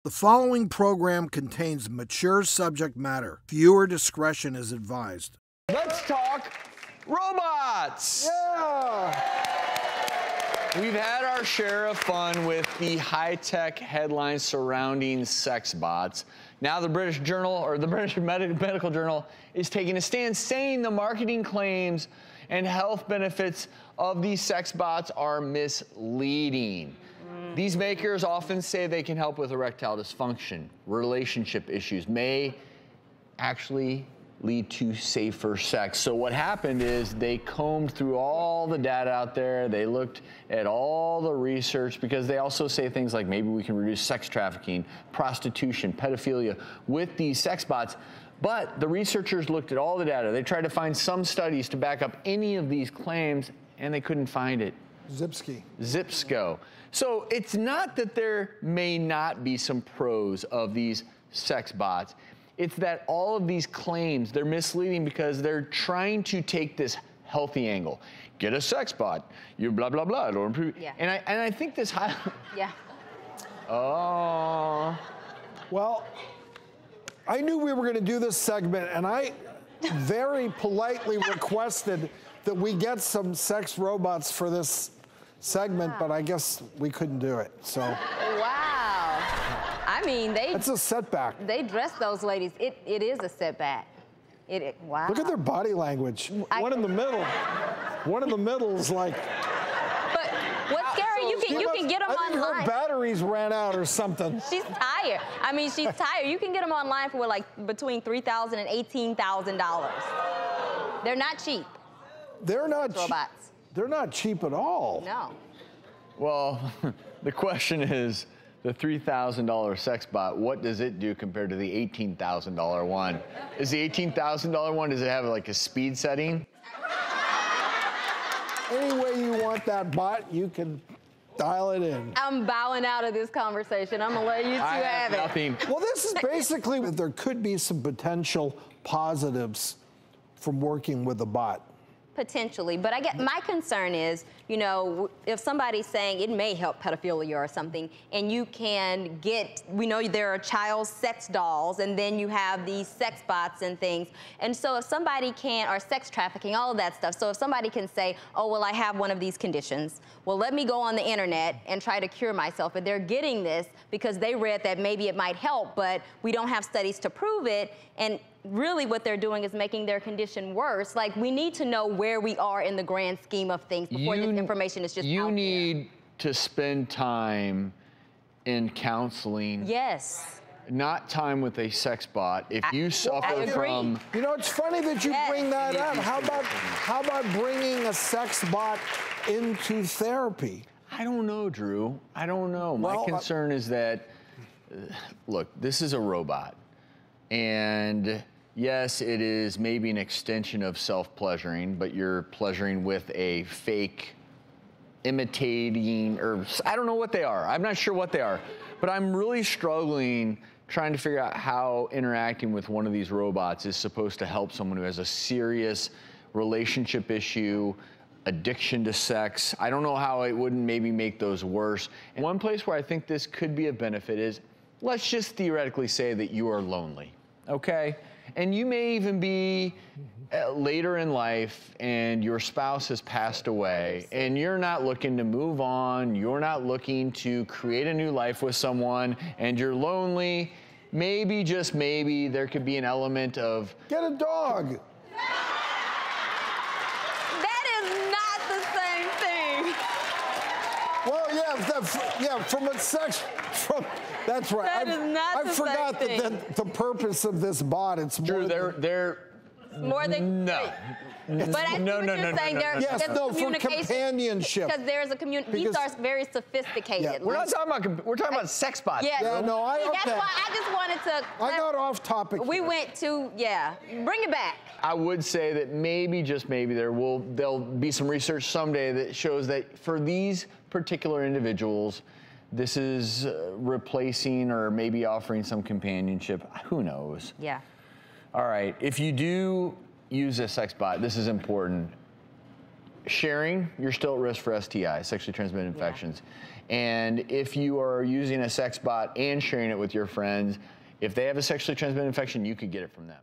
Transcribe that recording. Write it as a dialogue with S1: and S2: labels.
S1: The following program contains mature subject matter. Viewer discretion is advised.
S2: Let's talk robots.
S3: Yeah.
S2: We've had our share of fun with the high-tech headlines surrounding sex bots. Now the British Journal, or the British Medical Journal, is taking a stand saying the marketing claims and health benefits of these sex bots are misleading. These makers often say they can help with erectile dysfunction, relationship issues, may actually lead to safer sex. So what happened is they combed through all the data out there. They looked at all the research, because they also say things like maybe we can reduce sex trafficking, prostitution, pedophilia with these sex bots. But the researchers looked at all the data. They tried to find some studies to back up any of these claims, and they couldn't find it. Zipsco. So it's not that there may not be some pros of these sex bots. It's that all of these claims, they're misleading because they're trying to take this healthy angle. Get a sex bot, you blah, blah, blah, it'll improve.
S4: Yeah.
S2: And I think this
S4: Yeah.
S2: Oh.
S3: Well, I knew we were going to do this segment, and I very politely requested that we get some sex robots for this segment, but I guess we couldn't do it. So.
S4: Wow. I mean,
S3: It's a setback.
S4: they dress those ladies. It is a setback. Wow.
S3: Look at their body language. One in the middle is like.
S4: But what's scary, you can get them
S3: I think
S4: online.
S3: her batteries ran out or something.
S4: She's tired. I mean, she's tired. You can get them online for like between $3,000 and $18,000. They're not cheap.
S3: They're not
S4: robots.
S3: They're not cheap at all.
S4: No.
S2: Well, the question is, the $3,000 sex bot, what does it do compared to the $18,000 one? Is the $18,000 one, does it have like a speed setting?
S3: Any way you want that bot, you can dial it in.
S4: I'm bowing out of this conversation. I'm gonna let you two have it.
S2: Nothing.
S3: Well, this is basically that there could be some potential positives from working with a bot.
S4: Potentially, but I get my concern is, you know, if somebody's saying it may help pedophilia or something, and you can get, we know there are child sex dolls, and then you have these sex bots and things, and so if somebody can, or sex trafficking, all of that stuff, so if somebody can say, oh, well, I have one of these conditions, well, let me go on the internet and try to cure myself, but they're getting this because they read that maybe it might help, but we don't have studies to prove it, and really what they're doing is making their condition worse. Like, we need to know where we are in the grand scheme of things before this information is just out there.
S2: You need to spend time in counseling.
S4: Yes.
S2: Not time with a sex bot. If you suffer from...
S3: You know, it's funny that you bring that up. How about bringing a sex bot into therapy?
S2: I don't know, Drew. I don't know. My concern is that, look, this is a robot. And yes, it is maybe an extension of self-pleasuring, but you're pleasuring with a fake imitating, or I don't know what they are. I'm not sure what they are, but I'm really struggling trying to figure out how interacting with one of these robots is supposed to help someone who has a serious relationship issue, addiction to sex. I don't know how it wouldn't maybe make those worse. And one place where I think this could be a benefit is, let's just theoretically say that you are lonely, okay? And you may even be later in life and your spouse has passed away and you're not looking to move on, you're not looking to create a new life with someone, and you're lonely. Maybe, just maybe, there could be an element of...
S3: Get a dog.
S4: That is not the same thing.
S3: Well, from a sex... That's right.
S4: That is not
S3: I forgot that the purpose of this bot, it's more...
S2: Drew, they're
S4: more than...
S2: No.
S4: But I see what you're saying.
S3: Yes, no, for companionship.
S4: Because there's a community. These are very sophisticated.
S3: Yeah,
S2: we're not talking about, we're talking about sex bots.
S4: Yeah,
S3: no,
S4: That's why I just wanted to...
S3: I got off topic.
S4: We went to, bring it back.
S2: I would say that maybe, just maybe, there'll be some research someday that shows that for these particular individuals, this is replacing or maybe offering some companionship. Who knows?
S4: Yeah.
S2: All right, if you do use a sex bot, this is important. sharing, you're still at risk for STIs, sexually transmitted infections. And if you are using a sex bot and sharing it with your friends, if they have a sexually transmitted infection, you could get it from them.